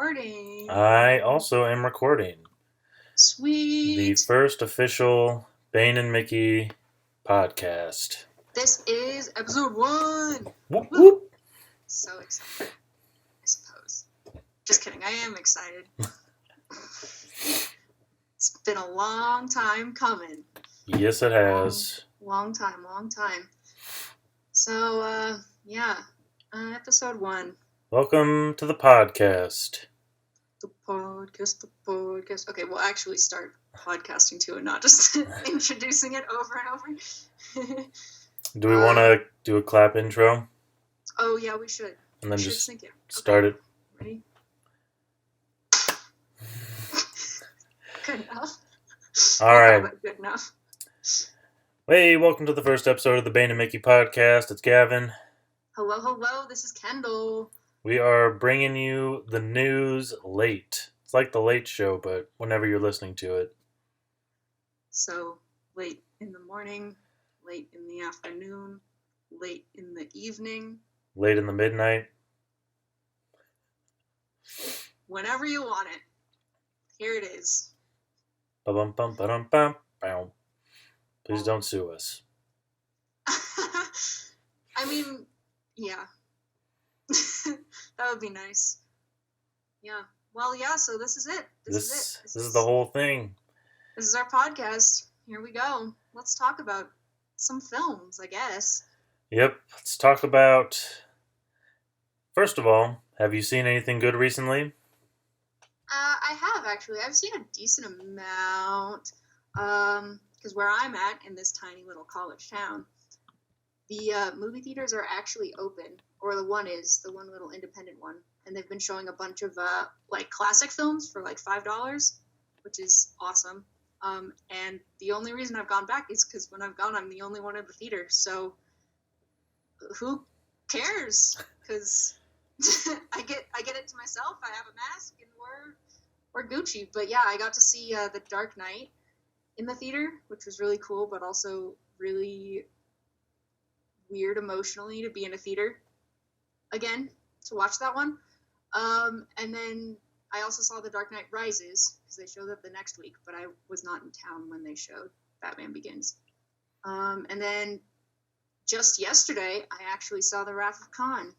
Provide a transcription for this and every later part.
recording. I also am recording. Sweet. The first official Bane and Mickey podcast. This is episode 1. Whoop, whoop. So excited, I suppose. Just kidding, I am excited. It's been a long time coming. Yes, it has. Long time. So, episode 1. Welcome to the podcast. The podcast. Okay, we'll actually start podcasting too and not just introducing it over and over. Do we want to do a clap intro? Oh, yeah, we should. And then just think it. start it. Ready? Good enough. All right. Good enough. Hey, welcome to the first episode of the Bane and Mickey podcast. It's Gavin. Hello. This is Kendall. We are bringing you the news late. It's like the Late Show, but whenever you're listening to it. So, late in the morning, late in the afternoon, late in the evening. Late in the midnight. Whenever you want it. Here it is. Ba-bum-bum-ba-dum-bum-bum. Please don't sue us. I mean, yeah. That would be nice. Yeah. Well, yeah, so this is it. This is the whole thing. This is our podcast. Here we go. Let's talk about some films, I guess. Yep. Let's talk about... First of all, have you seen anything good recently? I have, actually. I've seen a decent amount. Because where I'm at, in this tiny little college town, the movie theaters are actually open. Or the one little independent one. And they've been showing a bunch of, classic films for, $5, which is awesome. And the only reason I've gone back is because when I've gone, I'm the only one in the theater. So, who cares? Because I get it to myself. I have a mask, and we're Gucci. But yeah, I got to see The Dark Knight in the theater, which was really cool, but also really weird emotionally to be in a theater again to watch that one. And then I also saw The Dark Knight Rises because they showed up the next week, but I was not in town when they showed Batman Begins. And then just yesterday, I actually saw The Wrath of Khan,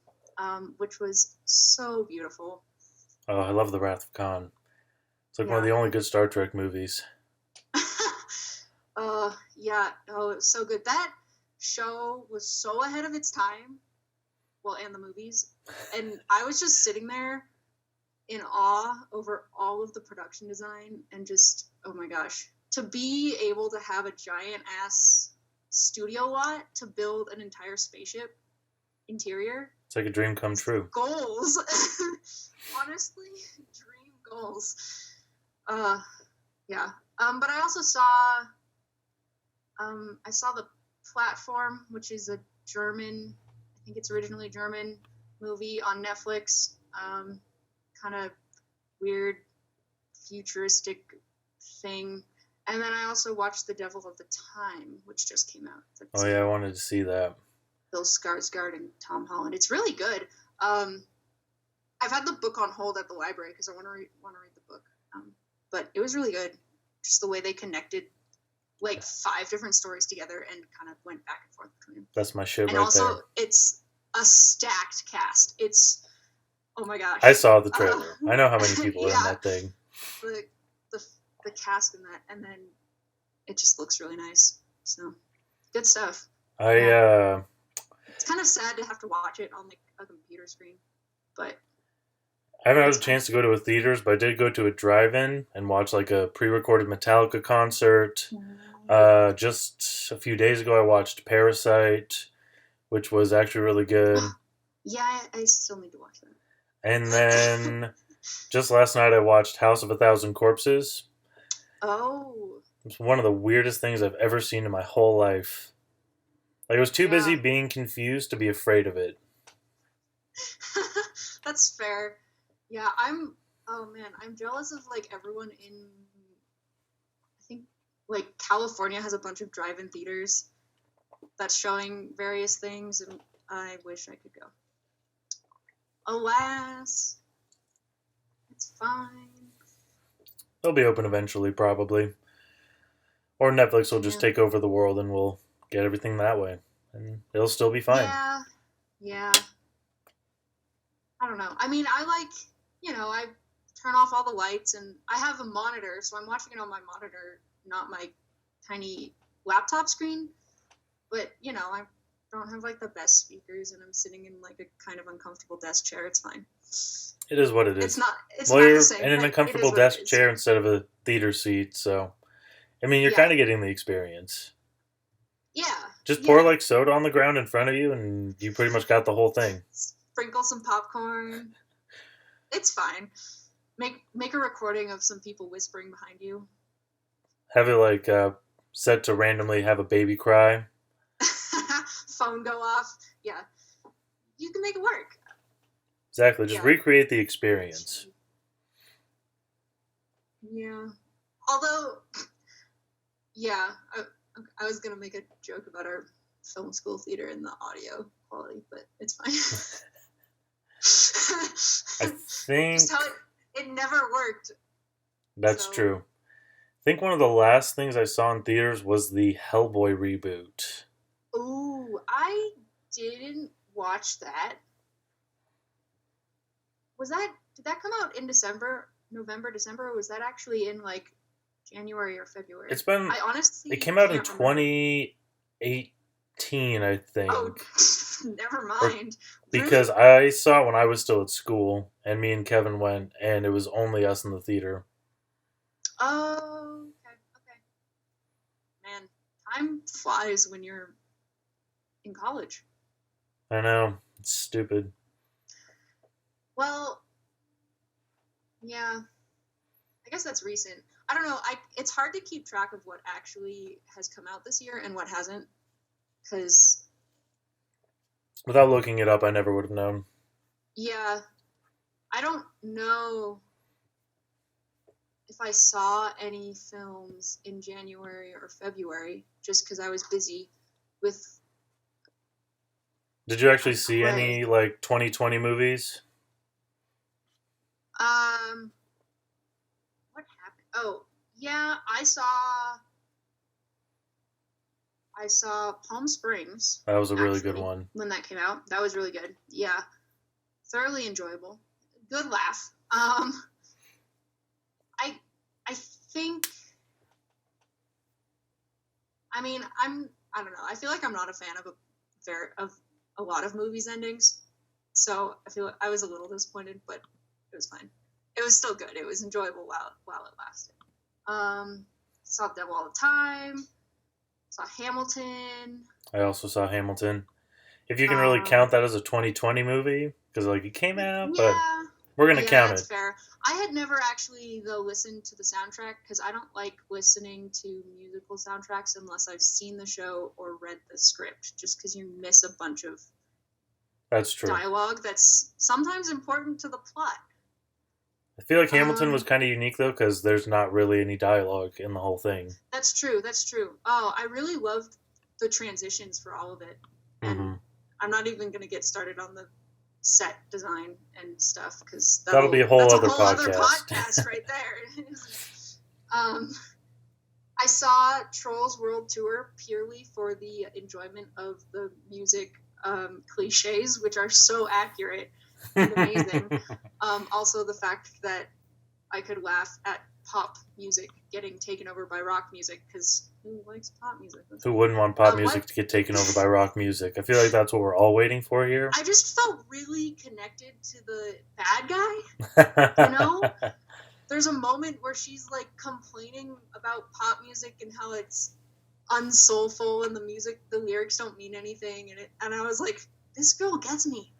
which was so beautiful. Oh, I love The Wrath of Khan. It's one of the only good Star Trek movies. Yeah. Oh, it was so good. That show was so ahead of its time. Well, and the movies. And I was just sitting there in awe over all of the production design and just, oh my gosh. To be able to have a giant-ass studio lot to build an entire spaceship interior. It's like a dream come true. Goals. Honestly, dream goals. Yeah. But I also saw... I saw The Platform, which is a German... I think it's originally German movie on Netflix. Kind of weird, futuristic thing. And then I also watched The Devil of the Time, which just came out. Oh yeah, I wanted to see that. Bill Skarsgård and Tom Holland. It's really good. I've had the book on hold at the library because I want to read the book. But it was really good. Just the way they connected 5 different stories together and kind of went back and forth between them. That's my shit and right also, there. it's a stacked cast. It's, oh my gosh. I saw the trailer. I know how many people are in that thing. The cast in that, and then it just looks really nice. So, good stuff. It's kind of sad to have to watch it on a computer screen, but... I haven't had a chance to go to a theaters, but I did go to a drive-in and watch a pre-recorded Metallica concert. Just a few days ago, I watched Parasite, which was actually really good. Yeah, I still need to watch that. And then just last night, I watched House of a Thousand Corpses. Oh. It's one of the weirdest things I've ever seen in my whole life. I was too busy being confused to be afraid of it. That's fair. Yeah, I'm jealous of, everyone in, I think, California has a bunch of drive-in theaters that's showing various things, and I wish I could go. Alas, it's fine. They'll be open eventually, probably. Or Netflix will just Yeah. take over the world and we'll get everything that way. And it'll still be fine. Yeah. I don't know. I mean, I turn off all the lights, and I have a monitor, so I'm watching it on my monitor, not my tiny laptop screen. But, I don't have, like, the best speakers, and I'm sitting in, like, a kind of uncomfortable desk chair. It's fine. It is what it is. It's not you're the same. in an uncomfortable desk chair instead of a theater seat, so... I mean, you're kind of getting the experience. Yeah. Just pour, like, soda on the ground in front of you, and you pretty much got the whole thing. Sprinkle some popcorn. It's fine. Make a recording of some people whispering behind you. Have it, like, set to randomly have a baby cry. Phone go off. Yeah. You can make it work. Exactly. Just recreate the experience. Yeah. Although, yeah, I was going to make a joke about our film school theater and the audio quality, but it's fine. I think... Just how it never worked. That's true. I think one of the last things I saw in theaters was the Hellboy reboot. Ooh, I didn't watch that. Did that come out in November, December, or was that actually in, like, January or February? It came out in 2018, I think. Oh, never mind. Because I saw it when I was still at school, and me and Kevin went, and it was only us in the theater. Oh, okay. Man, time flies when you're in college. I know. It's stupid. Well, yeah. I guess that's recent. I don't know. It's hard to keep track of what actually has come out this year and what hasn't, because... Without looking it up, I never would have known. Yeah. I don't know if I saw any films in January or February, just because I was busy with... Did you actually see any, like, 2020 movies? What happened? Oh, yeah, I saw Palm Springs. That was a really good one. When that came out. That was really good. Yeah. Thoroughly enjoyable. Good laugh. I think... I mean, I don't know. I feel like I'm not a fan of a lot of movies' endings. So I feel like I was a little disappointed, but it was fine. It was still good. It was enjoyable while it lasted. Saw Devil All the Time. Saw Hamilton. I also saw Hamilton. If you can really count that as a 2020 movie, because, like, it came out, but we're going to count it. That's fair. I had never actually, though, listened to the soundtrack, because I don't like listening to musical soundtracks unless I've seen the show or read the script, just because you miss a bunch of dialogue that's sometimes important to the plot. I feel like Hamilton was kind of unique, though, because there's not really any dialogue in the whole thing. That's true. Oh, I really loved the transitions for all of it. And I'm not even going to get started on the set design and stuff, because that'll be a whole other podcast right there. I saw Trolls World Tour purely for the enjoyment of the music cliches, which are so accurate and amazing. Also, the fact that I could laugh at pop music getting taken over by rock music, because who likes pop music? Who wouldn't want pop music to get taken over by rock music? I feel like that's what we're all waiting for here. I just felt really connected to the bad guy. There's a moment where she's, like, complaining about pop music and how it's unsoulful and the lyrics don't mean anything, and I was like, this girl gets me.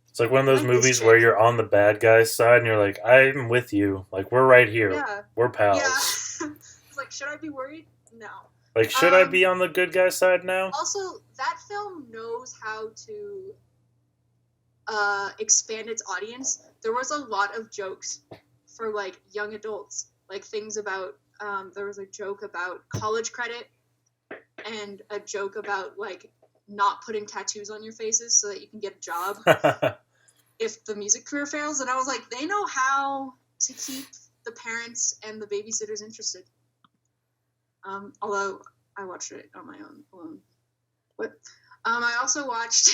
It's like one of those movies where you're on the bad guy's side and you're like, I'm with you. Like, we're right here. Yeah. We're pals. Yeah. It's like, should I be worried? No. Like, should I be on the good guy's side now? Also, that film knows how to expand its audience. There was a lot of jokes for, like, young adults. Like, things about, there was a joke about college credit and a joke about, like, not putting tattoos on your faces so that you can get a job if the music career fails. And I was like, they know how to keep the parents and the babysitters interested. Although I watched it on my own alone. But I also watched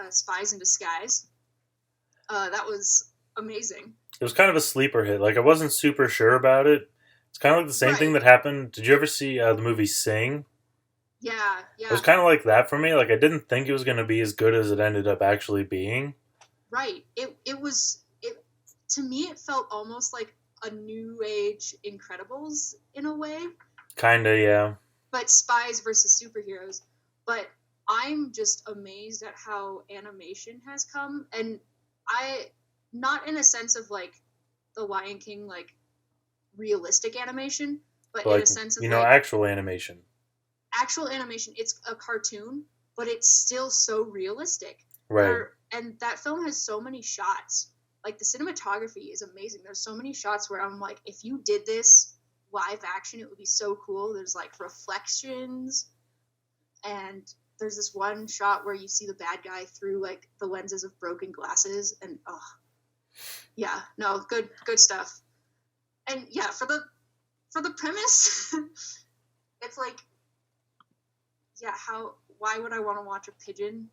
Spies in Disguise. That was amazing. It was kind of a sleeper hit. Like, I wasn't super sure about it. It's kind of like the same thing that happened. Did you ever see the movie Sing? Yeah. It was kind of like that for me. Like, I didn't think it was going to be as good as it ended up actually being. Right. It was to me it felt almost like a new age Incredibles in a way. Kinda, yeah. But spies versus superheroes. But I'm just amazed at how animation has come, and not in a sense of like the Lion King, like realistic animation, but like, in a sense of actual animation. Actual animation. It's a cartoon, but it's still so realistic. Right. And that film has so many shots. Like, the cinematography is amazing. There's so many shots where I'm like, if you did this live action, it would be so cool. There's like reflections, and there's this one shot where you see the bad guy through like the lenses of broken glasses, and good stuff. And yeah, for the premise, it's like, yeah, why would I want to watch a pigeon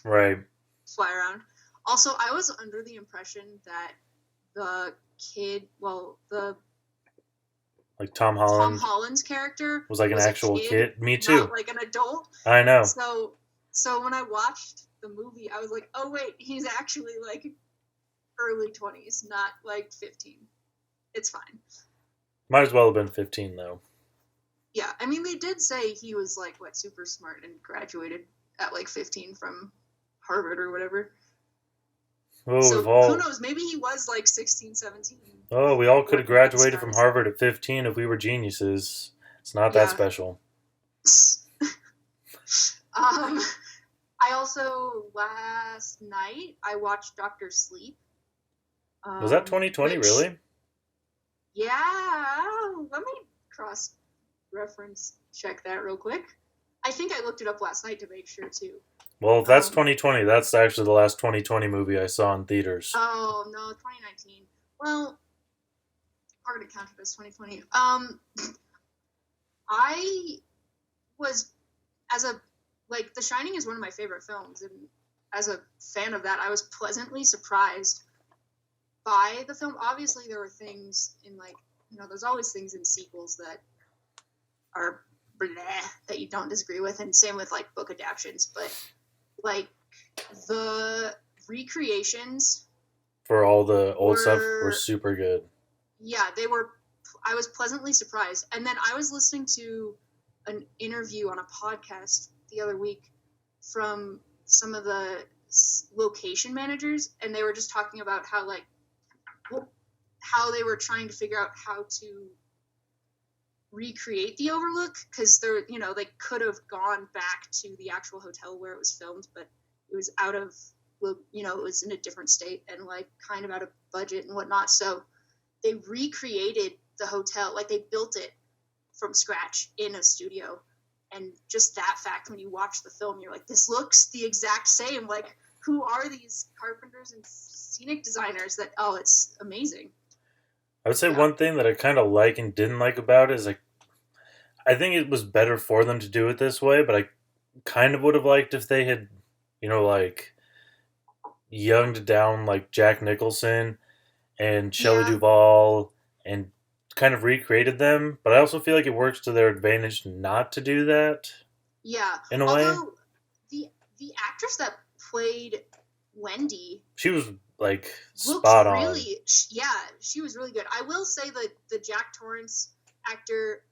right fly around? Also, I was under the impression that the kid, like Tom Holland's character was like an actual kid. Me too. Not like an adult. I know. So when I watched the movie, I was like, oh wait, he's actually like early 20s, not like 15. It's fine. Might as well have been 15 though. Yeah, I mean, they did say he was like super smart and graduated at like 15 from Harvard or whatever. Oh, so who knows? Maybe he was like 16, 17. Oh, we all could have graduated from Harvard at 15 if we were geniuses. It's not that special. I also, last night, I watched Dr. Sleep. Was that 2020, really? Yeah. Let me cross-reference check that real quick. I think I looked it up last night to make sure, too. Well, if that's 2020, that's actually the last 2020 movie I saw in theaters. Oh, no, 2019. Well, we're going to count it as 2020. I was, The Shining is one of my favorite films, and as a fan of that, I was pleasantly surprised by the film. Obviously, there were things in, there's always things in sequels that are bleh, that you don't disagree with, and same with, book adaptions, but, the recreations for all the old stuff were super good. Yeah, I was pleasantly surprised. And then I was listening to an interview on a podcast the other week from some of the location managers, and they were just talking about how they were trying to figure out how to recreate the Overlook, because they could have gone back to the actual hotel where it was filmed, but it was out of, it was in a different state and kind of out of budget and whatnot. So they recreated the hotel, they built it from scratch in a studio. And just that fact, when you watch the film, you're like, this looks the exact same. Who are these carpenters and scenic designers it's amazing. I would say one thing that I kind of like and didn't like about it is, I think it was better for them to do it this way, but I kind of would have liked if they had, younged down, Jack Nicholson and Shelley Duvall and kind of recreated them. But I also feel like it works to their advantage not to do that. Yeah. In a way. Although, the actress that played Wendy... She was, spot on. Really, she was really good. I will say that the Jack Torrance actor,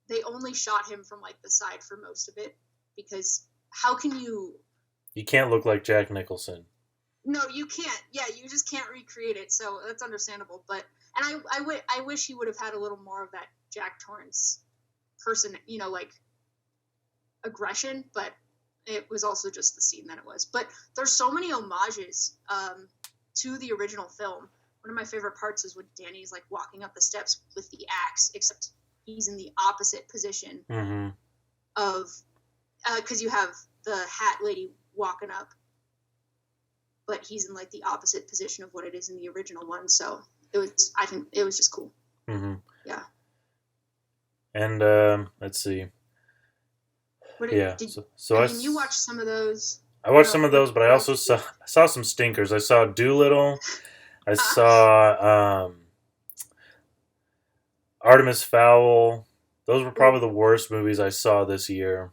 they only shot him from the side for most of it, because how can you... You can't look like Jack Nicholson. No, you can't. Yeah, you just can't recreate it, so that's understandable. But I wish he would have had a little more of that Jack Torrance person, aggression, but it was also just the scene that it was. But there's so many homages to the original film. One of my favorite parts is when Danny's walking up the steps with the axe, except he's in the opposite position of, because you have the hat lady walking up but he's in like the opposite position of what it is in the original one. So I think it was just cool. Mm-hmm. Yeah. And let's see. You watched some of those. I watched some of those, but I also saw some stinkers. I saw Doolittle. I saw Artemis Fowl. Those were probably the worst movies I saw this year.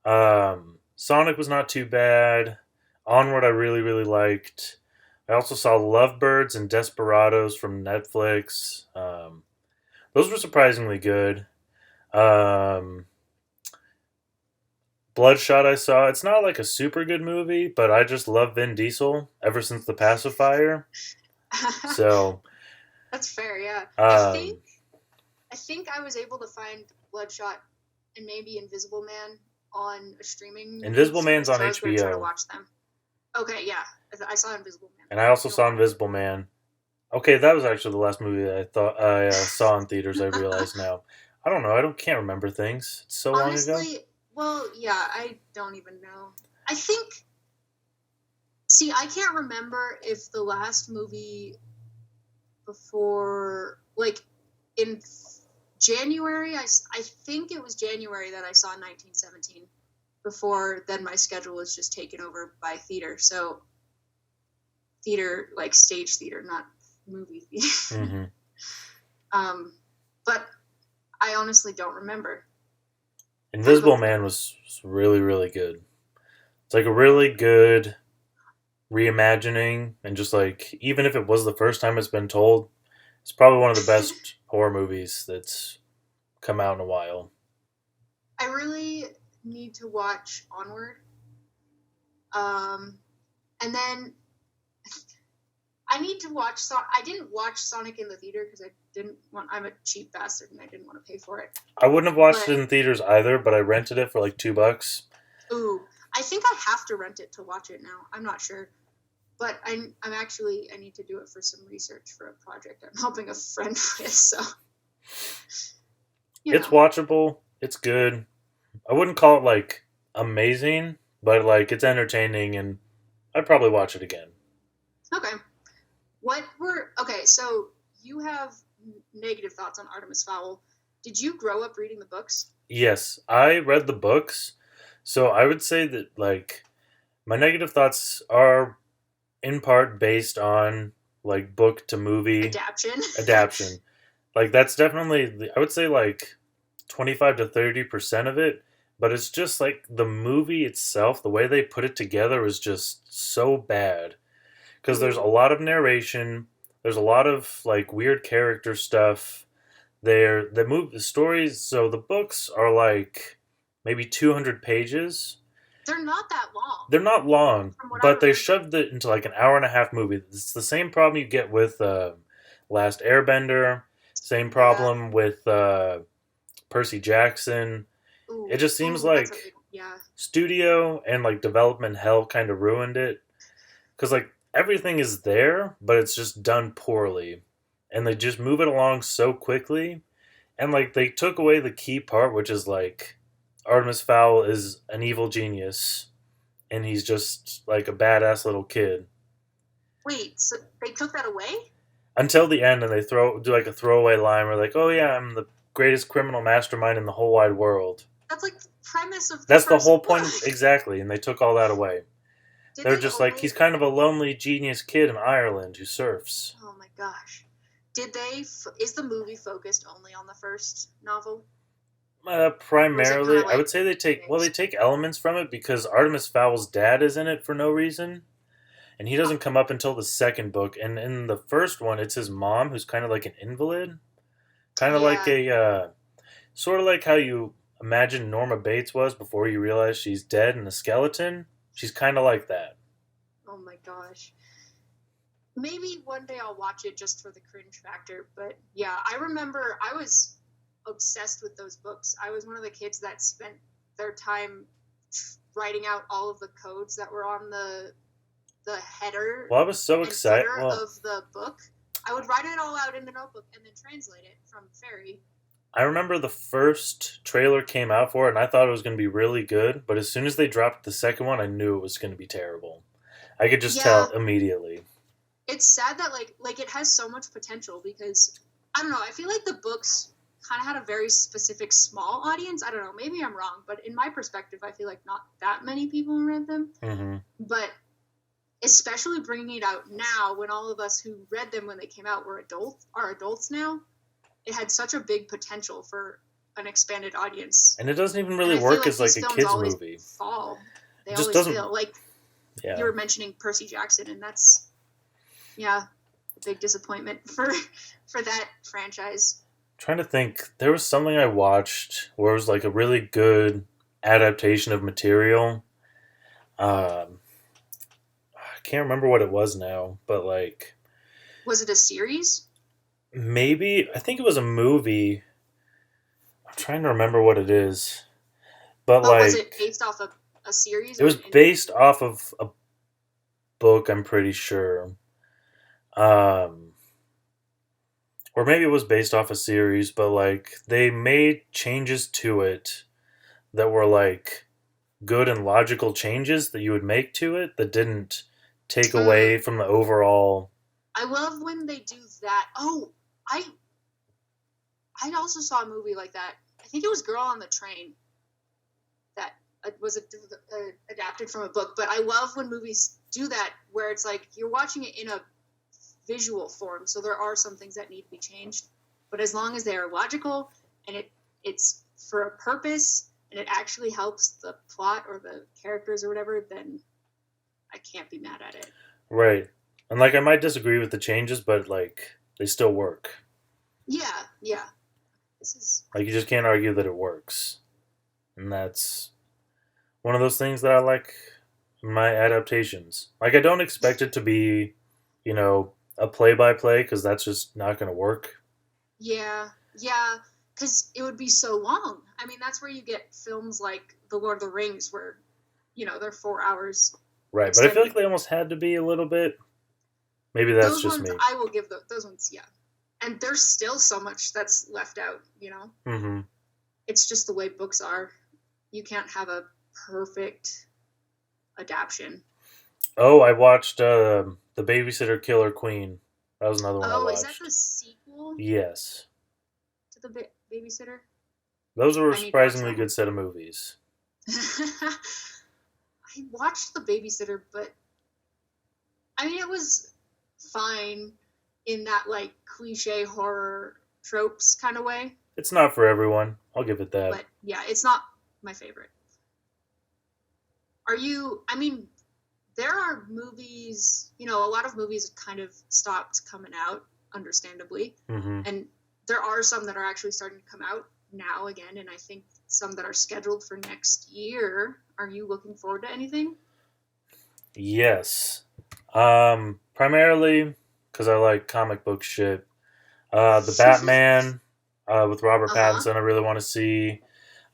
Sonic was not too bad. Onward I really, really liked. I also saw Lovebirds and Desperados from Netflix. Those were surprisingly good. Bloodshot I saw. It's not like a super good movie, but I just love Vin Diesel ever since The Pacifier. So that's fair, yeah. I think I was able to find Bloodshot and maybe Invisible Man on a streaming. Invisible Man's on HBO. I was going to try to watch them. Okay, yeah. I saw Invisible Man. And I also saw Invisible Man. Okay, that was actually the last movie that I thought I saw in theaters, I realize now. I don't know. Can't remember things. It's so long ago. Well, yeah, I don't even know. I think... See, I can't remember if the last movie before... Like, in January, I think it was January that I saw 1917. Before then, my schedule was just taken over by theater. So, theater, like stage theater, not movie theater. Mm-hmm. But I honestly don't remember. Invisible Man was really, really good. It's like a really good reimagining, and just like, even if it was the first time it's been told, it's probably one of the best horror movies that's come out in a while. I really need to watch Onward. And then I need to watch I didn't watch Sonic in the theater because I'm a cheap bastard and I didn't want to pay for it. I wouldn't have watched it in theaters either, but I rented it for like $2. Ooh, I think I have to rent it to watch it now. I'm not sure. But I need to do it for some research for a project I'm helping a friend with, so. It's watchable. It's good. I wouldn't call it, like, amazing, but, like, it's entertaining, and I'd probably watch it again. Okay. Okay, so you have negative thoughts on Artemis Fowl. Did you grow up reading the books? Yes, I read the books, so I would say that, like, my negative thoughts are in part based on, like, book to movie adaptation. Like, that's definitely, I would say, like, 25 to 30% of it, but it's just, like, the movie itself, the way they put it together is just so bad. Because there's a lot of narration, there's a lot of, like, weird character stuff. The stories, so the books are, like, maybe 200 pages. They're not that long. They're not long, but they shoved it into like an hour-and-a-half movie. It's the same problem you get with Last Airbender. Same problem with Percy Jackson. Ooh, it just seems like studio and like development hell kind of ruined it. Because like everything is there, but it's just done poorly. And they just move it along so quickly. And like they took away the key part, which is like Artemis Fowl is an evil genius, and he's just like a badass little kid. Wait, so they took that away? Until the end, and they do like a throwaway line where like, "Oh yeah, I'm the greatest criminal mastermind in the whole wide world." That's like the premise of. That's the whole point, exactly, and they took all that away. They're just like, he's kind of a lonely genius kid in Ireland who surfs. Oh my gosh! Is the movie focused only on the first novel? Primarily, I would say they take elements from it because Artemis Fowl's dad is in it for no reason, and he doesn't come up until the second book. And in the first one, it's his mom who's kind of like an invalid, kind of like a sort of like how you imagine Norma Bates was before you realize she's dead and a skeleton. She's kind of like that. Oh my gosh. Maybe one day I'll watch it just for the cringe factor, but yeah, I remember I was obsessed with those books. I was one of the kids that spent their time writing out all of the codes that were on the header. Well, I was so excited of the book. I would write it all out in the notebook and then translate it from Fairy. I remember the first trailer came out for it, and I thought it was going to be really good. But as soon as they dropped the second one, I knew it was going to be terrible. I could just Yeah. tell immediately. It's sad that like it has so much potential because I don't know, I feel like the books kind of had a very specific small audience. I don't know, maybe I'm wrong, but in my perspective, I feel like not that many people read them. Mm-hmm. But especially bringing it out now, when all of us who read them when they came out are adults now, it had such a big potential for an expanded audience. And it doesn't even And really I feel work like as like these a films kids always movie. fall. They It just always doesn't. fail. Like Yeah. you were mentioning Percy Jackson, and that's a big disappointment for that franchise. Trying to think, there was something I watched where it was like a really good adaptation of material. I can't remember what it was now, but like Was it a series? maybe I think it was a movie. I'm trying to remember what it is, but But was like it based off of a series? it was based off of a book. I'm pretty sure, or maybe it was based off a series. But like they made changes to it that were like good and logical changes that you would make to it that didn't take away from the overall. I love when they do that. Oh, I also saw a movie like that. I think it was Girl on the Train that was adapted from a book. But I love when movies do that where it's like you're watching it in a visual form. So there are some things that need to be changed. But as long as they are logical and it's for a purpose and it actually helps the plot or the characters or whatever, then I can't be mad at it. Right. And like I might disagree with the changes, but like they still work. Yeah. This is Like you just can't argue that it works. And that's one of those things that I like in my adaptations. Like I don't expect it to be, a play-by-play because that's just not going to work. Yeah, because it would be so long. I mean, that's where you get films like The Lord of the Rings where, they're 4 hours. Right, extended. but I feel like they almost had to be a little bit. Maybe that's those just ones, me. I will give those ones, yeah. And there's still so much that's left out, Mm-hmm. It's just the way books are. You can't have a perfect adaptation. Oh, I watched The Babysitter Killer Queen. That was another one I watched. Is that the sequel? Yes. To The Babysitter? Those were a surprisingly good set of movies. I watched The Babysitter, but I mean, it was fine in that like cliche horror tropes kind of way. It's not for everyone. I'll give it that. But yeah, it's not my favorite. I mean, there are movies, a lot of movies kind of stopped coming out, understandably. Mm-hmm. And there are some that are actually starting to come out now again, and I think some that are scheduled for next year. Are you looking forward to anything? Yes. Primarily because I like comic book shit. The Batman with Robert Pattinson I really want to see.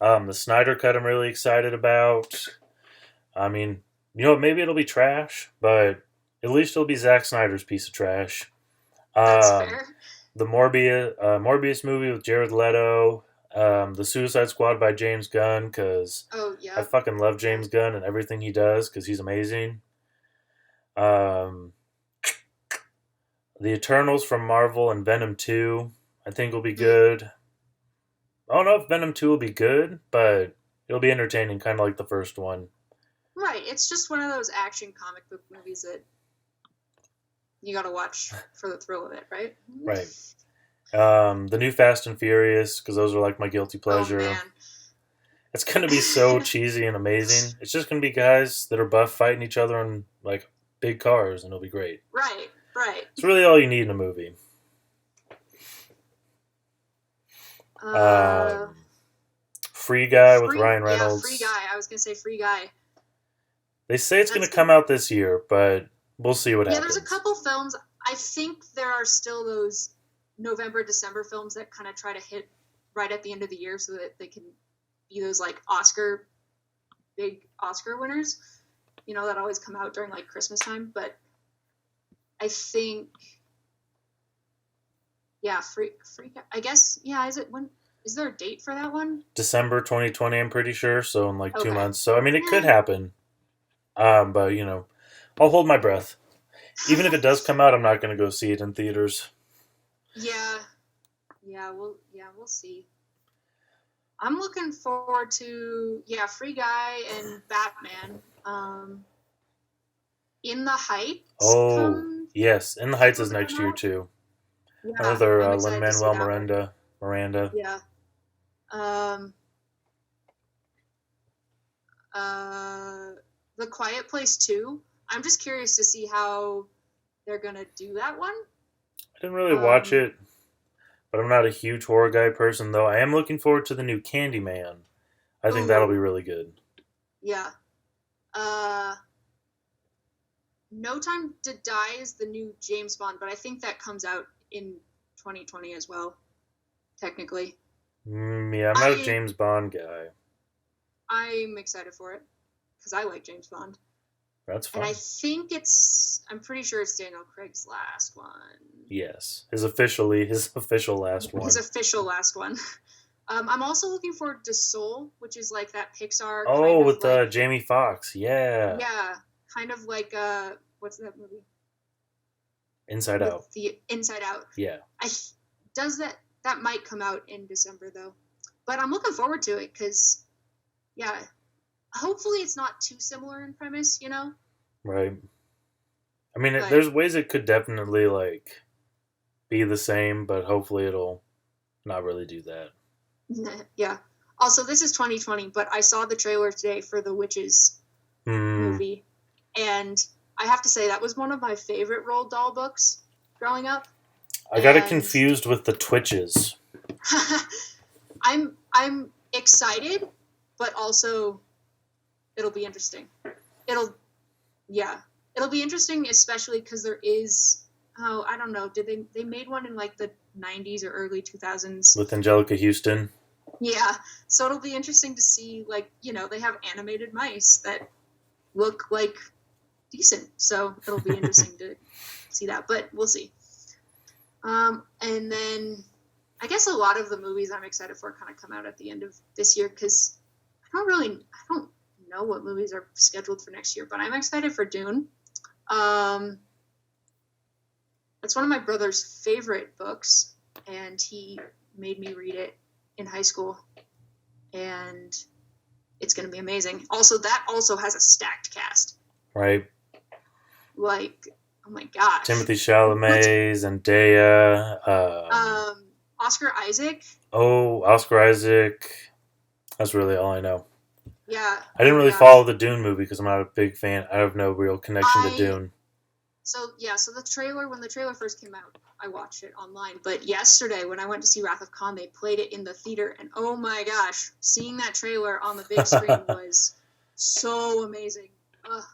The Snyder Cut I'm really excited about. I mean, maybe it'll be trash, but at least it'll be Zack Snyder's piece of trash. That's fair. The Morbius movie with Jared Leto. The Suicide Squad by James Gunn, because I fucking love James Gunn and everything he does, because he's amazing. The Eternals from Marvel and Venom 2, I think will be good. I don't know if Venom 2 will be good, but it'll be entertaining, kind of like the first one. Right, it's just one of those action comic book movies that you gotta watch for the thrill of it, right? Right. The new Fast and Furious, because those are like my guilty pleasure. Oh, man. It's going to be so cheesy and amazing. It's just going to be guys that are buff fighting each other in like big cars, and it'll be great. Right. It's really all you need in a movie. Free Guy with Ryan Reynolds. Yeah, Free Guy. I was going to say Free Guy. They say it's going to come out this year, but we'll see what happens. Yeah, there's a couple films. I think there are still those November, December films that kind of try to hit right at the end of the year so that they can be those like big Oscar winners, that always come out during like Christmas time. But I think, Free Guy. I guess, is there a date for that one? December 2020, I'm pretty sure. So in like 2 months. So I mean, it could happen. But I'll hold my breath. Even if it does come out, I'm not going to go see it in theaters. Yeah, we'll see. I'm looking forward to Free Guy and Batman. In the Heights Oh, comes. yes. In the Heights is next year, too. Yeah, Another I'm excited to see Lin-Manuel that one. Miranda. Yeah. Um. The Quiet Place 2. I'm just curious to see how they're gonna do that one. I didn't really watch it, but I'm not a huge horror guy person, though. I am looking forward to the new Candyman. I think that'll be Ooh, really good. yeah. Uh, No Time to Die is the new James Bond, but I think that comes out in 2020 as well, technically. Yeah, I'm not a I James Bond guy. I'm excited for it because I like James Bond, That's and fun. I'm pretty sure it's Daniel Craig's last one. Yes, his official last His one. official last one. I'm also looking forward to Soul, which is like that Pixar Oh, kind of with like, Jamie Foxx. Yeah, yeah, kind of like what's that movie Inside Out. with the Inside Out? Yeah, I does that might come out in December though, but I'm looking forward to it because yeah, hopefully it's not too similar in premise, you know. right. I mean, But there's ways it could definitely like be the same, but hopefully it'll not really do that. yeah. Also, this is 2020, but I saw the trailer today for the Witches Hmm. movie, and I have to say that was one of my favorite Roald Dahl books growing up. I got it And confused with the Twitches. I'm excited, but also it'll be interesting. It'll yeah, it'll be interesting, especially because there is I don't know, did they made one in like the 90s or early 2000s? With Angelica Houston. Yeah, so it'll be interesting to see, like, they have animated mice that look like decent, so it'll be interesting to see that, but we'll see. And then I guess a lot of the movies I'm excited for kind of come out at the end of this year because I don't know what movies are scheduled for next year, but I'm excited for Dune. It's one of my brother's favorite books, and he made me read it in high school, and it's going to be amazing. Also, that also has a stacked cast. Right. Like, oh my gosh. Timothy Chalamet, Zendaya. Oscar Isaac. Oh, Oscar Isaac. That's really all I know. Yeah. I didn't really follow the Dune movie because I'm not a big fan. I have no real connection to Dune. So when the trailer first came out, I watched it online. But yesterday, when I went to see Wrath of Khan, they played it in the theater, and oh my gosh, seeing that trailer on the big screen was so amazing. Ugh.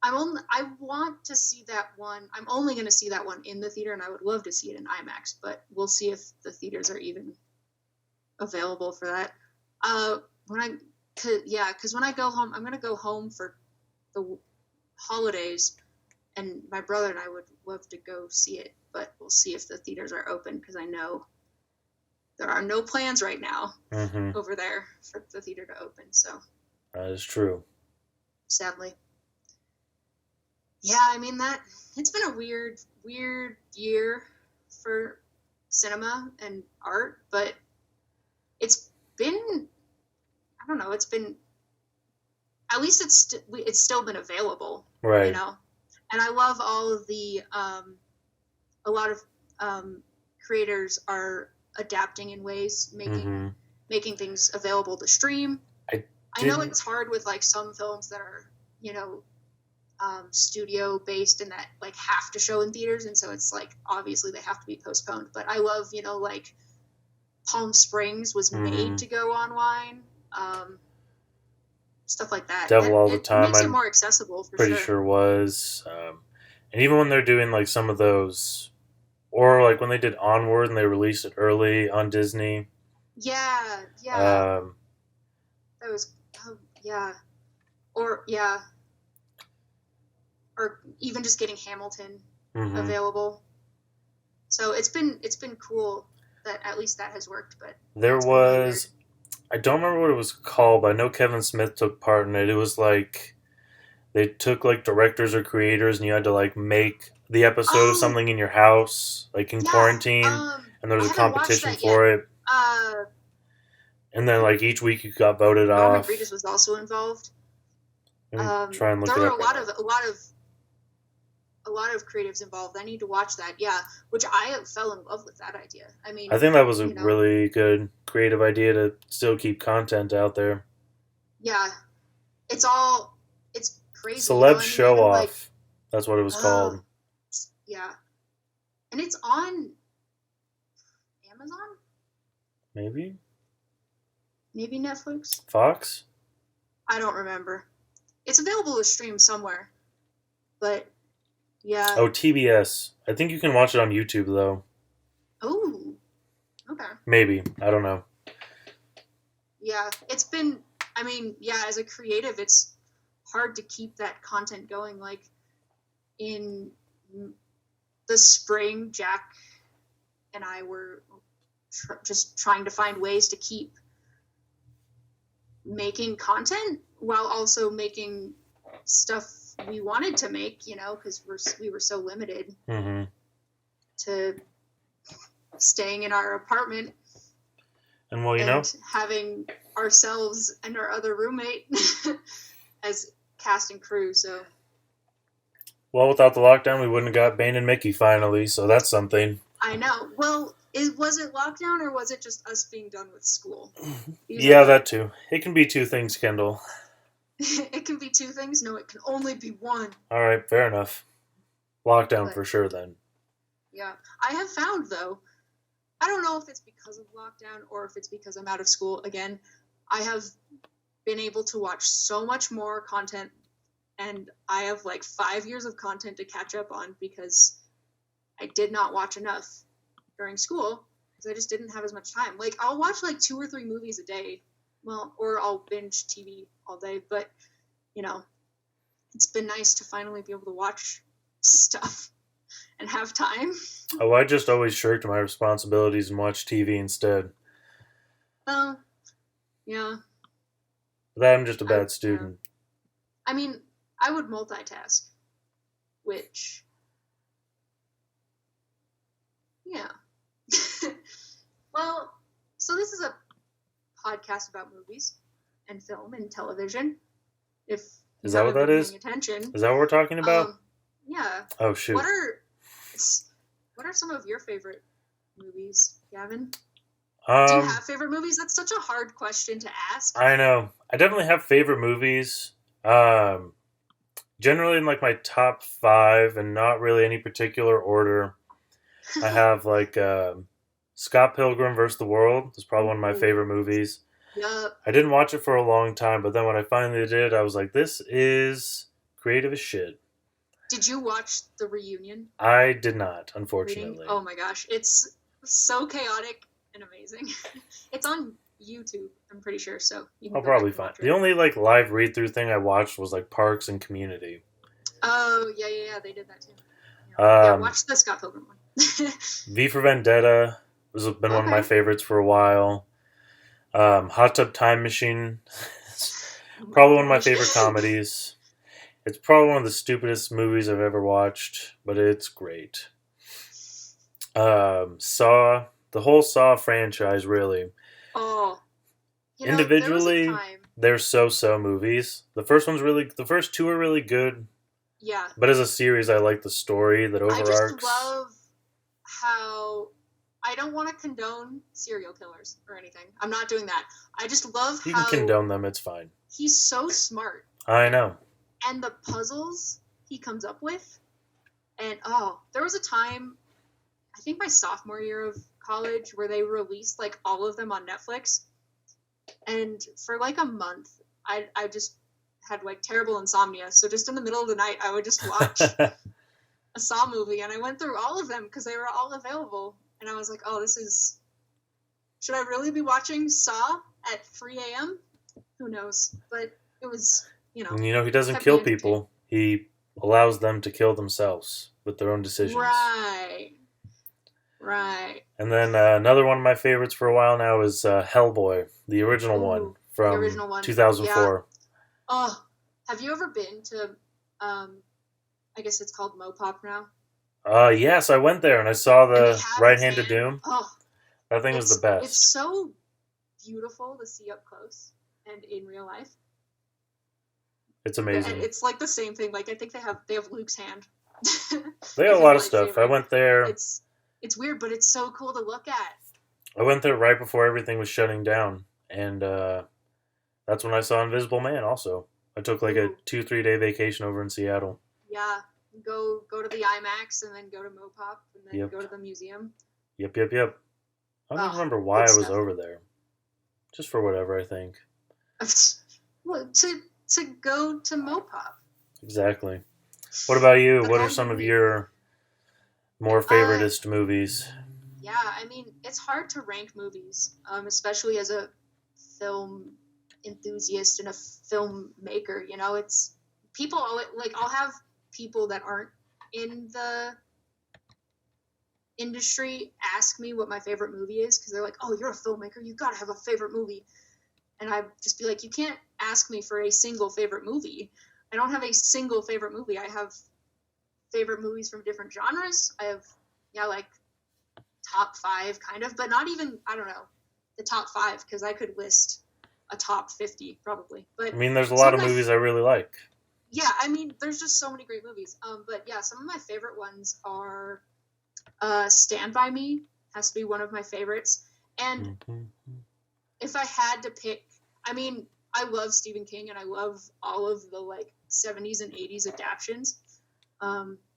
I want to see that one. I'm only going to see that one in the theater, and I would love to see it in IMAX. But we'll see if the theaters are even available for that. Because when I go home, I'm going to go home for the holidays, and my brother and I would love to go see it, but we'll see if the theaters are open because I know there are no plans right now over there for the theater to open. So that is true. Sadly. Yeah, I mean it's been a weird year for cinema and art, but it's been I don't know, it's been at least it's still been available, right? You know, and I love all of the a lot of creators are adapting in ways, making things available to stream. I know it's hard with like some films that are studio based and that like have to show in theaters, and so it's like obviously they have to be postponed. But I love like Palm Springs was made to go online. Stuff like that. Devil All the Time. It makes it more accessible for pretty sure was. And even when they're doing like some of those, or like when they did Onward and they released it early on Disney. Yeah. That was or even just getting Hamilton available. So it's been cool that at least that has worked. But there was. I don't remember what it was called, but I know Kevin Smith took part in it. It was like they took like directors or creators, and you had to like make the episode of Oh, something in your house, like in yeah. quarantine, and there I was a haven't watched competition that yet. for it. Uh, And then like each week you got voted Norman off. Reedus was also involved. Let me try and look There it were up right now. a lot of creatives involved. I need to watch that. Yeah, which I fell in love with that idea. I mean, I think that was a you know, really good creative idea to still keep content out there. yeah, it's crazy. You know, Celeb I mean, Show even like, Off. That's what it was called. yeah, and it's on Amazon, Maybe maybe Netflix. Fox. I don't remember. It's available to stream somewhere, but yeah. Oh, TBS. I think you can watch it on YouTube though. Oh, okay. Maybe, I don't know. Yeah, it's been. I mean, yeah, as a creative, it's hard to keep that content going. Like in the spring, Jack and I were just trying to find ways to keep making content while also making stuff we wanted to make, you know, because we were so limited to staying in our apartment and well, you know, having ourselves and our other roommate as cast and crew. So, well, without the lockdown, we wouldn't have got Bane and Mickey finally. So that's something. I know. Well, was it lockdown or was it just us being done with school? Yeah, that too. It can be two things, Kendall. It can be two things? No, it can only be one. All right, fair enough. Lockdown for sure then. Yeah. I have found, though, I don't know if it's because of lockdown or if it's because I'm out of school. Again, I have been able to watch so much more content, and I have like 5 years of content to catch up on because I did not watch enough during school because I just didn't have as much time. Like, I'll watch like 2 or 3 movies a day. Well, or I'll binge TV all day, but, you know, it's been nice to finally be able to watch stuff and have time. Oh, I just always shirked my responsibilities and watched TV instead. Well, yeah. That I'm just a bad student. Yeah. I mean, I would multitask, which, yeah. Well, so this is a podcast about movies and film and television. If is that what that is? Attention. Is that what we're talking about? Yeah. Oh shoot. What are some of your favorite movies, Gavin? Do you have favorite movies? That's such a hard question to ask. I know. I definitely have favorite movies. Generally in like my top 5 and not really any particular order. I have like Scott Pilgrim vs. the World. It's probably one of my favorite movies. Yep. I didn't watch it for a long time, but then when I finally did, I was like, this is creative as shit. Did you watch the reunion? I did not, unfortunately. Oh my gosh. It's so chaotic and amazing. It's on YouTube, I'm pretty sure, so you can I'll probably find it. The only like live read-through thing I watched was like Parks and Community. Oh, yeah, they did that too. Yeah, watch the Scott Pilgrim one. V for Vendetta has been one of my favorites for a while. Hot Tub Time Machine, probably one of my favorite comedies. It's probably one of the stupidest movies I've ever watched, but it's great. Saw, the whole Saw franchise, really. Oh. Individually, they're so-so movies. The first 2 are really good. Yeah. But as a series, I like the story that overarches. I just love how... I don't want to condone serial killers or anything. I'm not doing that. I just love how... You can condone them, it's fine. He's so smart. I know. And the puzzles he comes up with. And, there was a time, I think my sophomore year of college, where they released, like, all of them on Netflix. And for, like, a month, I just had, like, terrible insomnia. So just in the middle of the night, I would just watch a Saw movie. And I went through all of them because they were all available. And I was like, should I really be watching Saw at 3 a.m.? Who knows? But it was, you know. And he doesn't kill people. He allows them to kill themselves with their own decisions. Right. And then another one of my favorites for a while now is Hellboy, the original one from 2004. Yeah. Oh, have you ever been to I guess it's called Mopop now. Yes, I went there and I saw And they the have a right-handed fan. Doom. Oh, That thing was the it's best. so beautiful to see up close and in real life. It's amazing. It's like the same thing. Like I think they have Luke's hand. They As have a his lot of stuff. I lightsaber. went there. It's weird, but it's so cool to look at. I went there right before everything was shutting down, and that's when I saw Invisible Man. Also, I took like a Ooh. 2-3 day vacation over in Seattle. Yeah, go to the IMAX and then go to Mopop and then Yep. go to the museum. Yep. I don't even remember why I was over there. Just for whatever, I think. Well, to go to Mopop. Exactly. What about you? But what are some of your more favoritist movies? Yeah, I mean, it's hard to rank movies, especially as a film enthusiast and a filmmaker. You know, it's people like I'll have people that aren't in the industry ask me what my favorite movie is because they're like, "Oh, you're a filmmaker, you gotta have a favorite movie," and I just be like, "You can't ask me for a single favorite movie. I don't have a single favorite movie. I have favorite movies from different genres. I have like top 5 kind of, but not even, I don't know, the top 5 because I could list a top 50 probably. But I mean, there's a lot of movies I really like. Yeah, I mean, there's just so many great movies. But yeah, some of my favorite ones are Stand By Me has to be one of my favorites. And if I had to pick, I mean, I love Stephen King and I love all of the like 70s and 80s adaptions.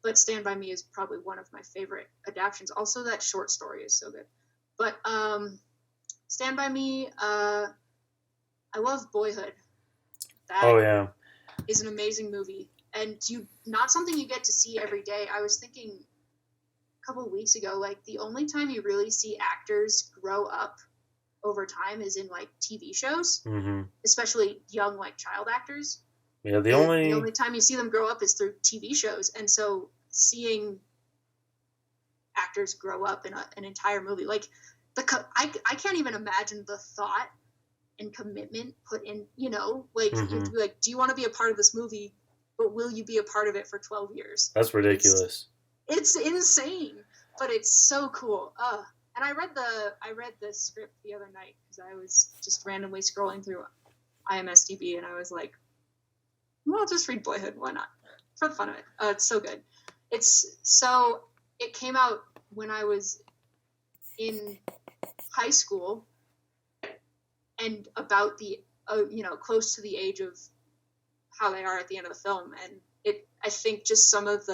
But Stand By Me is probably one of my favorite adaptions. Also, that short story is so good. But Stand By Me, I love Boyhood. That is an amazing movie. And not something you get to see every day. I was thinking a couple of weeks ago, like the only time you really see actors grow up over time is in like TV shows, especially young like child actors. Yeah, the only time you see them grow up is through TV shows, and so seeing actors grow up in an entire movie, like I can't even imagine the thought and commitment put in. You know, like you have to be like, do you want to be a part of this movie? But will you be a part of it for 12 years? That's ridiculous. It's insane, but it's so cool. And I read the script the other night because I was just randomly scrolling through IMDb, and I was like, well, I'll just read Boyhood. Why not? For the fun of it. It's so good. It came out when I was in high school and about the, close to the age of how they are at the end of the film. And I think just some of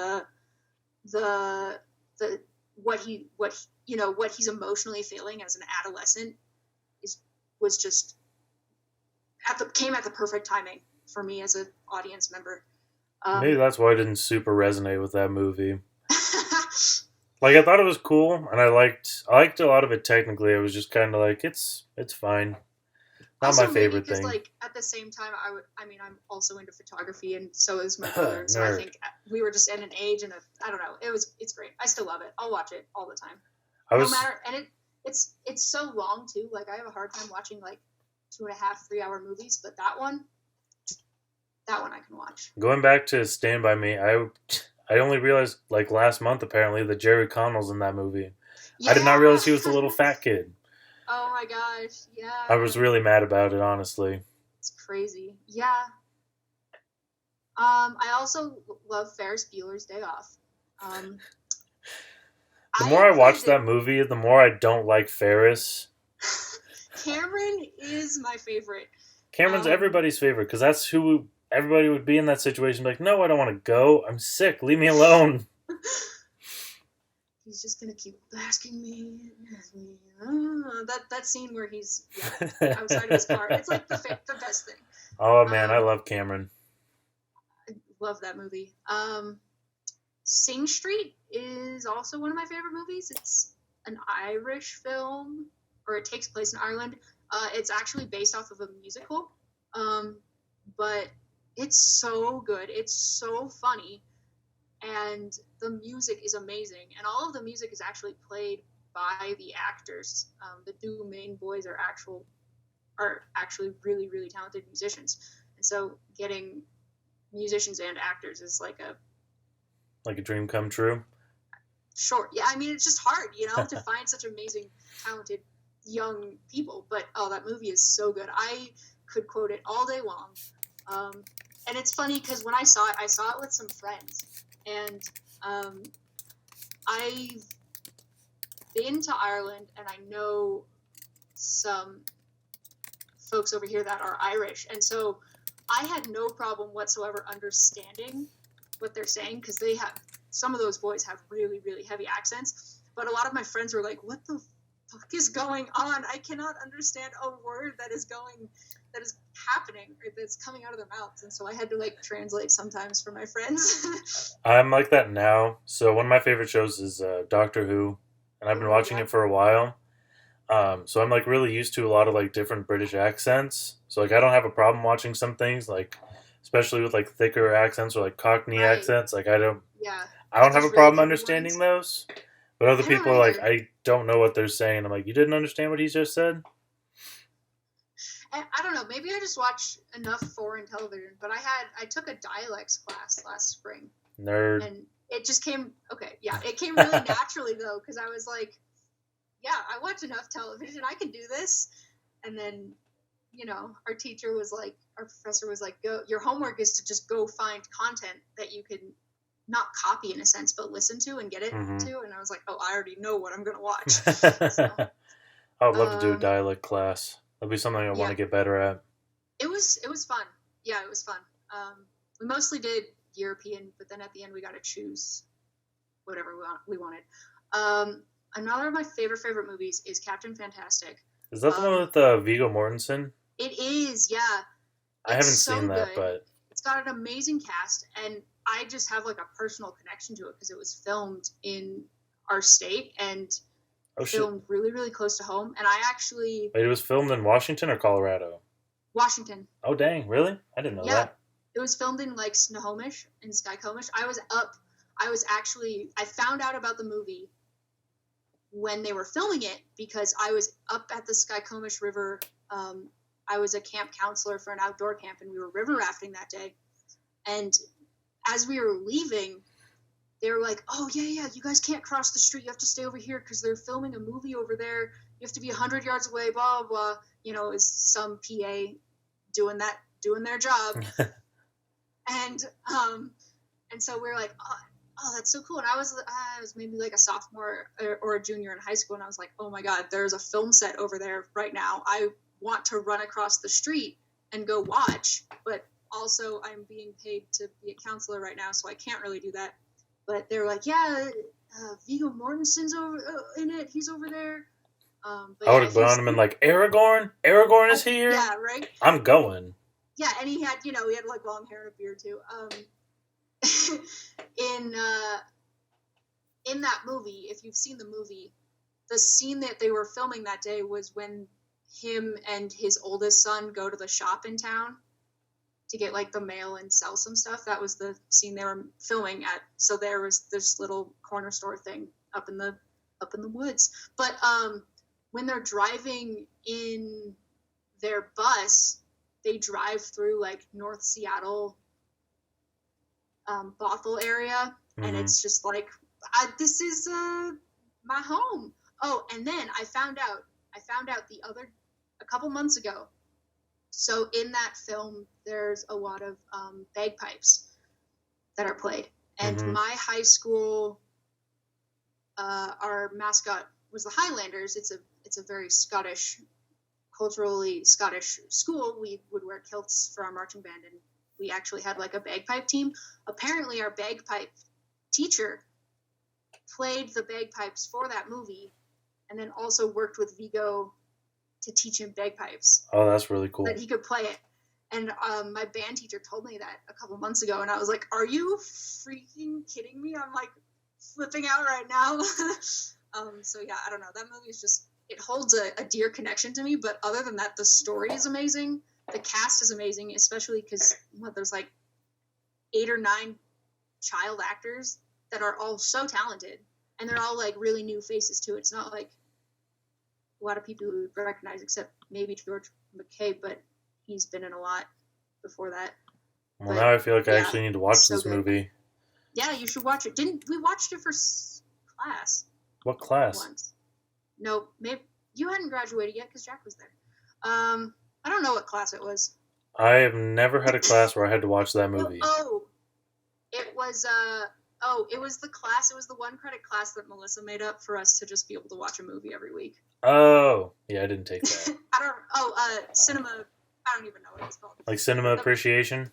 what he's emotionally feeling as an adolescent was just came at the perfect timing for me as an audience member. Maybe that's why I didn't super resonate with that movie. Like, I thought it was cool, and I liked a lot of it technically. I was just kind of like, it's fine. Not also, my favorite thing. Like, at the same time, I'm also into photography, and so is my brother. And so I think we were just at an age, and I don't know. It's great. I still love it. I'll watch it all the time. No matter, and it's so long too. Like, I have a hard time watching like 2.5, 3-hour movies, but that one I can watch. Going back to Stand By Me, I only realized like last month apparently that Jerry Connell's in that movie. Yeah. I did not realize he was the little fat kid. Oh my gosh, yeah. I was really mad about it, honestly. It's crazy. Yeah. I also love Ferris Bueller's Day Off. The more I watch that movie, the more I don't like Ferris. Cameron is my favorite. Cameron's everybody's favorite because that's who everybody would be in that situation. Like, no, I don't want to go. I'm sick. Leave me alone. He's just gonna keep asking me. That scene where he's outside of his car. It's like the best thing. Oh man, I love Cameron. I love that movie. Sing Street is also one of my favorite movies. It's an Irish film, or it takes place in Ireland. It's actually based off of a musical, but it's so good. It's so funny, and the music is amazing. And all of the music is actually played by the actors. The two main boys are actually really, really talented musicians. And so getting musicians and actors is like a dream come true. Sure. Yeah, I mean, it's just hard, to find such amazing, talented young people. But, that movie is so good. I could quote it all day long. And it's funny because when I saw it with some friends. And I've been to Ireland, and I know some folks over here that are Irish. And so I had no problem whatsoever understanding what they're saying, because some of those boys have really, really heavy accents. But a lot of my friends were like, what the fuck is going on? I cannot understand a word that is happening, or that's coming out of their mouths. And so I had to like translate sometimes for my friends. I'm like that now. So one of my favorite shows is Doctor Who, and I've been watching it for a while. So I'm like really used to a lot of like different British accents. So like I don't have a problem watching some things, like especially with like thicker accents or like Cockney accents. Like I don't have a problem understanding those. But other people are like, I don't know what they're saying. I'm like, you didn't understand what he just said? I don't know. Maybe I just watch enough foreign television. But I took a dialects class last spring. Nerd. And it just came, it came really naturally though, because I was like, yeah, I watch enough television. I can do this. And then, our professor was like, go, your homework is to just go find content that you can not copy in a sense, but listen to and get it to. And I was like, oh, I already know what I'm going to watch. So, I would love to do a dialect class. That'd be something I want to get better at. It was fun. Yeah, it was fun. We mostly did European, but then at the end we got to choose whatever we wanted. Another of my favorite movies is Captain Fantastic. Is that the one with Viggo Mortensen? It is, yeah. I haven't seen that, but it's got an amazing cast, and I just have like a personal connection to it because it was filmed in our state and filmed really, really close to home. And I actually... Wait, it was filmed in Washington or Colorado? Washington. Oh, dang. Really? I didn't know that. It was filmed in like Snohomish, in Skykomish. I found out about the movie when they were filming it because I was up at the Skykomish River. I was a camp counselor for an outdoor camp, and we were river rafting that day. And as we were leaving, they were like, oh, yeah, you guys can't cross the street. You have to stay over here because they're filming a movie over there. You have to be 100 yards away, blah, blah, blah. Is some PA doing their job. And so we were like, oh, that's so cool. And I was maybe like a sophomore or a junior in high school, and I was like, oh my God, there's a film set over there right now. I want to run across the street and go watch, but also I'm being paid to be a counselor right now, so I can't really do that. But they were like, yeah, Viggo Mortensen's in it. He's over there. I would have gone him and like, Aragorn is here. Yeah, right. I'm going. Yeah, and he had like long hair and a beard too. In that movie, if you've seen the movie, the scene that they were filming that day was when him and his oldest son go to the shop in town to get like the mail and sell some stuff. That was the scene they were filming at. So there was this little corner store thing up in the woods. But when they're driving in their bus, they drive through like North Seattle, Bothell area, and it's just like, this is my home. Oh, and then I found out a couple months ago. So in that film, there's a lot of bagpipes that are played, and my high school, our mascot was the Highlanders. It's a very culturally Scottish school. We would wear kilts for our marching band, and we actually had like a bagpipe team. Apparently our bagpipe teacher played the bagpipes for that movie, and then also worked with Viggo to teach him bagpipes. Oh, that's really cool. That he could play it. And my band teacher told me that a couple months ago, and I was like, are you freaking kidding me? I'm like flipping out right now. So yeah, I don't know. That movie is just, it holds a dear connection to me, but other than that, the story is amazing. The cast is amazing, especially because there's like 8 or 9 child actors that are all so talented, and they're all like really new faces too. It's not like a lot of people who would recognize, except maybe George McKay, but he's been in a lot before that. Well, now I feel like I actually need to watch so this good. movie. Yeah, you should watch it. We watched it for class? What class? Once. No, maybe you hadn't graduated yet because Jack was there. I don't know what class it was. I have never had a class where I had to watch that movie. It was the class. It was the 1 credit class that Melissa made up for us to just be able to watch a movie every week. Oh, yeah, I didn't take that. Cinema. I don't even know what it was called. Like cinema appreciation?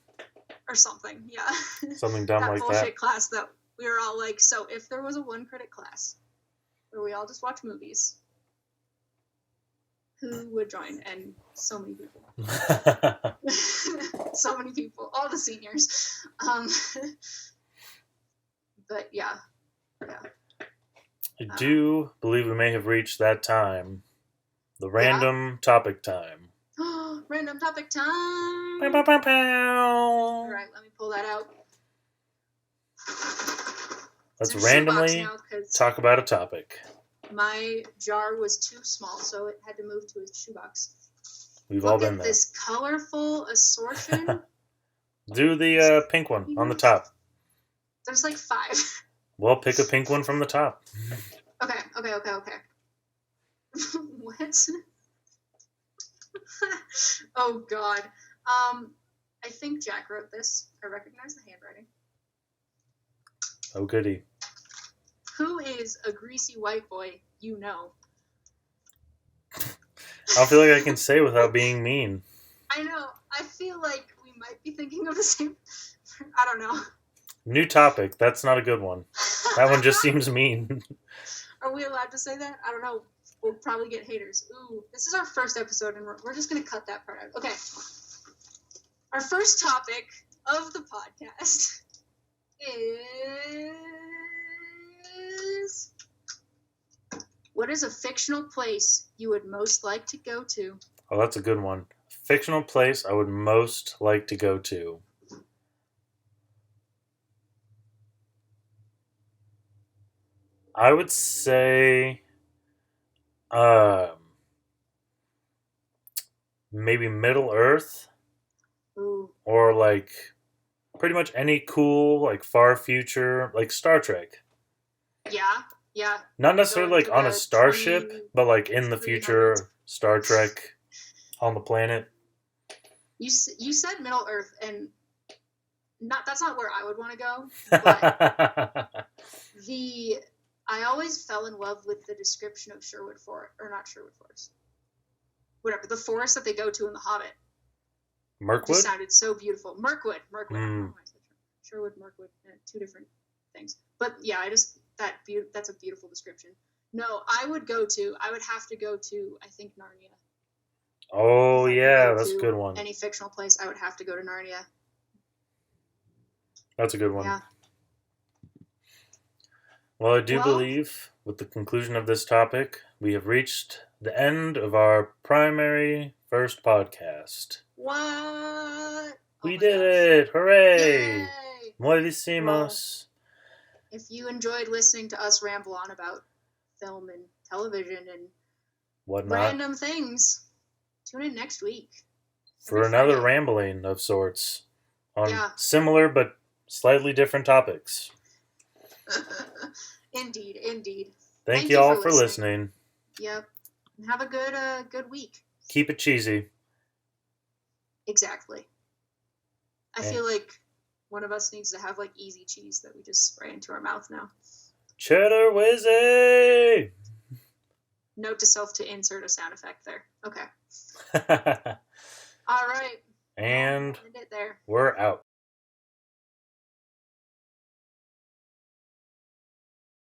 Or something, yeah. Something dumb like that. That bullshit class that we were all like, so if there was a 1 credit class where we all just watch movies, who would join? And so many people. So many people. All the seniors. But yeah. I do believe we may have reached that time. The random topic time. Random topic time. Pow, pow, pow, pow. All right, let me pull that out. Let's randomly talk about a topic. My jar was too small, so it had to move to a shoebox. We've all been there. Look at this colorful assortment. Do the pink one on the top. There's like 5. Well, pick a pink one from the top. Okay. What? Oh, God. I think Jack wrote this. I recognize the handwriting. Oh, goody. Who is a greasy white boy you know? I feel like I can say without being mean. I know. I feel like we might be thinking of the same... I don't know. New topic. That's not a good one. That one just seems mean. Are we allowed to say that? I don't know. We'll probably get haters. Ooh, this is our first episode, and we're just going to cut that part out. Okay. Our first topic of the podcast is... What is a fictional place you would most like to go to? Oh, that's a good one. Fictional place I would most like to go to. I would say maybe Middle Earth. Ooh. Or like pretty much any cool like far future like Star Trek. Yeah. Not necessarily like on a starship, but like in the future Star Trek on the planet. You said Middle Earth, and that's not where I would want to go. But I always fell in love with the description of Sherwood Forest, or not Sherwood Forest, whatever, the forest that they go to in The Hobbit. Mirkwood? It sounded so beautiful. Mirkwood. Sherwood, Mirkwood, 2 different things. But yeah, that's a beautiful description. No, I would have to go to, I think, Narnia. Oh, yeah, that's a good one. Any fictional place, I would have to go to Narnia. That's a good one. Yeah. Well, I do believe, with the conclusion of this topic, we have reached the end of our primary first podcast. What? We did it! Hooray! Yay! Muevísimos. If you enjoyed listening to us ramble on about film and television and whatnot, random things, tune in next week. For another rambling of sorts on similar but slightly different topics. Indeed. Thank you all for listening. Yep. And have a good week. Keep it cheesy. Exactly. I feel like one of us needs to have like easy cheese that we just spray into our mouth now. Cheddar Whizzy! Note to self to insert a sound effect there. Okay. All right. And we're out.